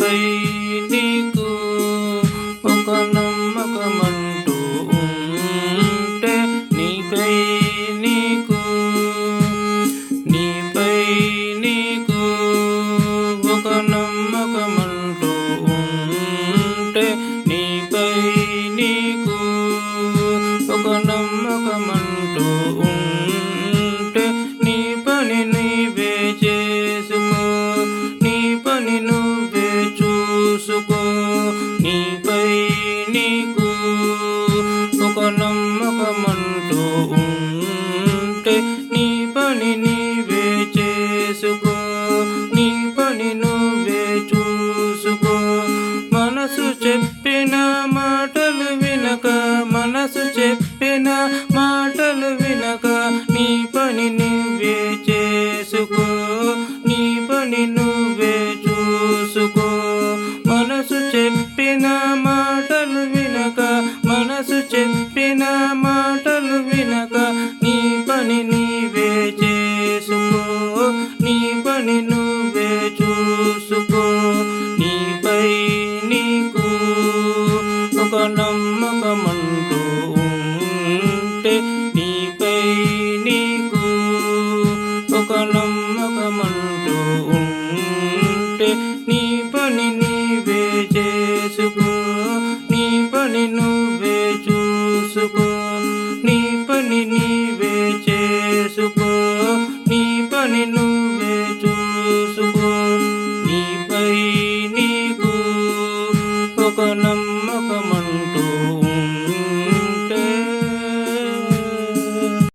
నీపై నీకు ఒక నమ్మకమంటూ ఉంటే, నీపై నీకు ఒక నమ్మకమంటూ ఉంటే, నీపై నీకు ఒక నమ్మకమంటూ ఉంటే, నీ పని నీవే చేసుకో, నీ పని నువ్వే చూసుకో. నీపై నీకు ఒక నమ్మకమంటూ ఉంటే, నీ పని నీవే చేసుకో, నీ పని నువ్వే చూసుకో. మనసు చెప్పిన మాటలు వినక, మనసు చెప్పిన మాటలు వినక, నీ పని నువ్వే చేసుకో, నీ పని నువ్వే చూసుకో. మనసు చెప్పిన మాటలు వినక, మనసు చెప్పిన మాటలు వినక, నీ పని నీవే చేసుకో, నీ పని